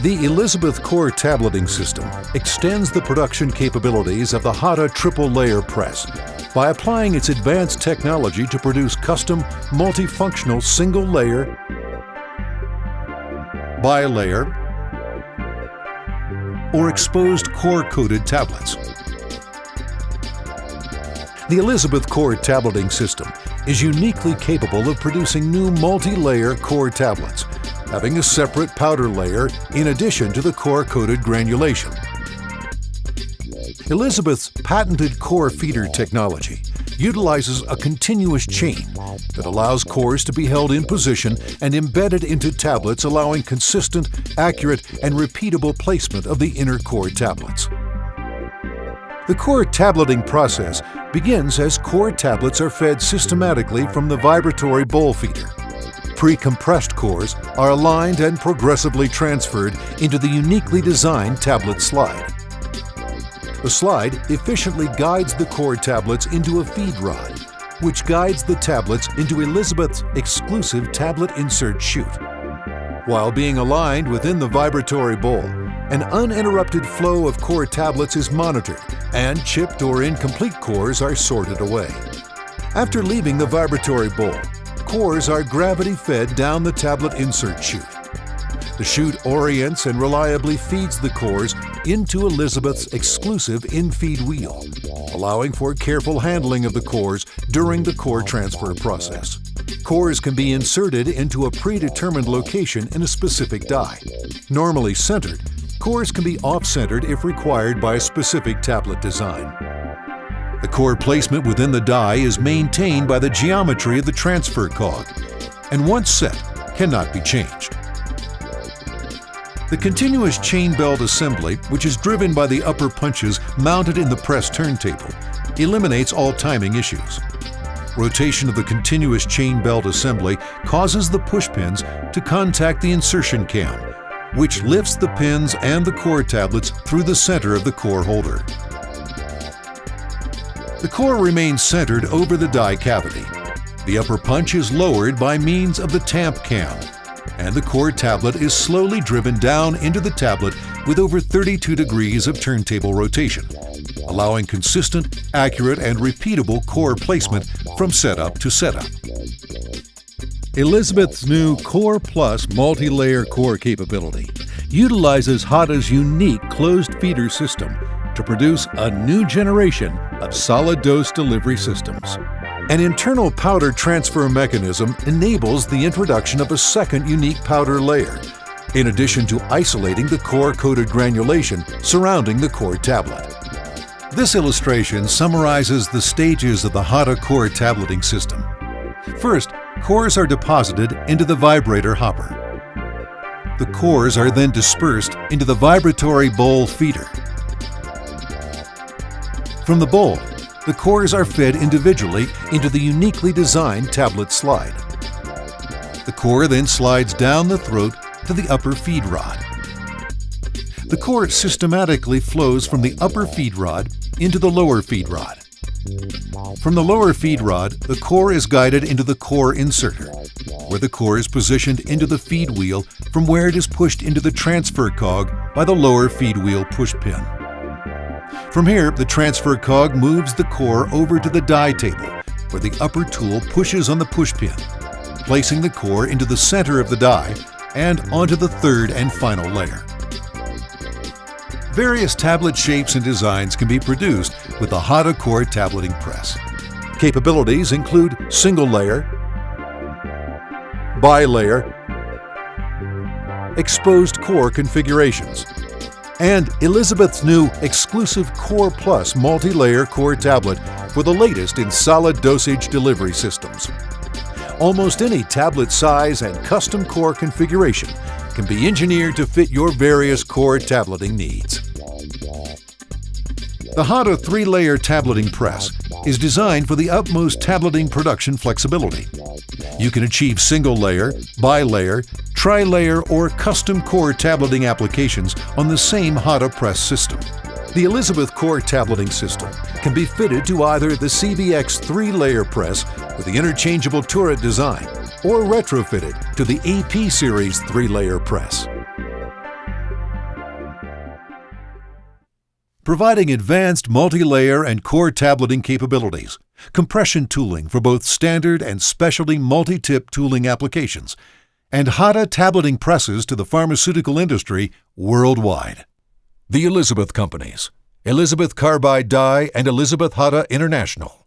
The Elizabeth Core tableting system extends the production capabilities of the Hata triple-layer press by applying its advanced technology to produce custom, multifunctional single-layer, bi-layer, or exposed core-coated tablets. The Elizabeth Core tableting system is uniquely capable of producing new multi-layer core tablets, having a separate powder layer in addition to the core-coated granulation. Elizabeth's patented core feeder technology utilizes a continuous chain that allows cores to be held in position and embedded into tablets, allowing consistent, accurate, and repeatable placement of the inner core tablets. The core tableting process begins as core tablets are fed systematically from the vibratory bowl feeder. Pre-compressed cores are aligned and progressively transferred into the uniquely designed tablet slide. The slide efficiently guides the core tablets into a feed rod, which guides the tablets into Elizabeth's exclusive tablet insert chute. While being aligned within the vibratory bowl, an uninterrupted flow of core tablets is monitored, and chipped or incomplete cores are sorted away. After leaving the vibratory bowl, cores are gravity-fed down the tablet insert chute. The chute orients and reliably feeds the cores into Elizabeth's exclusive in-feed wheel, allowing for careful handling of the cores during the core transfer process. Cores can be inserted into a predetermined location in a specific die. Normally centered, cores can be off-centered if required by a specific tablet design. The core placement within the die is maintained by the geometry of the transfer cog, and once set, cannot be changed. The continuous chain belt assembly, which is driven by the upper punches mounted in the press turntable, eliminates all timing issues. Rotation of the continuous chain belt assembly causes the push pins to contact the insertion cam, which lifts the pins and the core tablets through the center of the core holder. The core remains centered over the die cavity. The upper punch is lowered by means of the tamp cam, and the core tablet is slowly driven down into the tablet with over 32 degrees of turntable rotation, allowing consistent, accurate, and repeatable core placement from setup to setup. Elizabeth's new Core Plus multi-layer core capability utilizes Hata's unique closed feeder system to produce a new generation of solid dose delivery systems. An internal powder transfer mechanism enables the introduction of a second unique powder layer, in addition to isolating the core-coated granulation surrounding the core tablet. This illustration summarizes the stages of the Hata core tableting system. First, cores are deposited into the vibrator hopper. The cores are then dispersed into the vibratory bowl feeder. From the bowl, the cores are fed individually into the uniquely designed tablet slide. The core then slides down the throat to the upper feed rod. The core systematically flows from the upper feed rod into the lower feed rod. From the lower feed rod, the core is guided into the core inserter, where the core is positioned into the feed wheel from where it is pushed into the transfer cog by the lower feed wheel push pin. From here, the transfer cog moves the core over to the die table, where the upper tool pushes on the push pin, placing the core into the center of the die and onto the third and final layer. Various tablet shapes and designs can be produced with the Hata core tableting press. Capabilities include single-layer, bi-layer, exposed core configurations, and Elizabeth's new exclusive Core Plus multi-layer core tablet for the latest in solid dosage delivery systems. Almost any tablet size and custom core configuration can be engineered to fit your various core tableting needs. The Hata 3-layer tableting press is designed for the utmost tableting production flexibility. You can achieve single-layer, bi-layer, tri-layer, or custom core tableting applications on the same Hata press system. The Elizabeth Core tableting system can be fitted to either the CVX 3-layer press with the interchangeable turret design or retrofitted to the AP Series 3-layer press. providing advanced multi-layer and core tableting capabilities, compression tooling for both standard and specialty multi-tip tooling applications, and Hata tableting presses to the pharmaceutical industry worldwide. The Elizabeth Companies, Elizabeth Carbide Die and Elizabeth Hata International.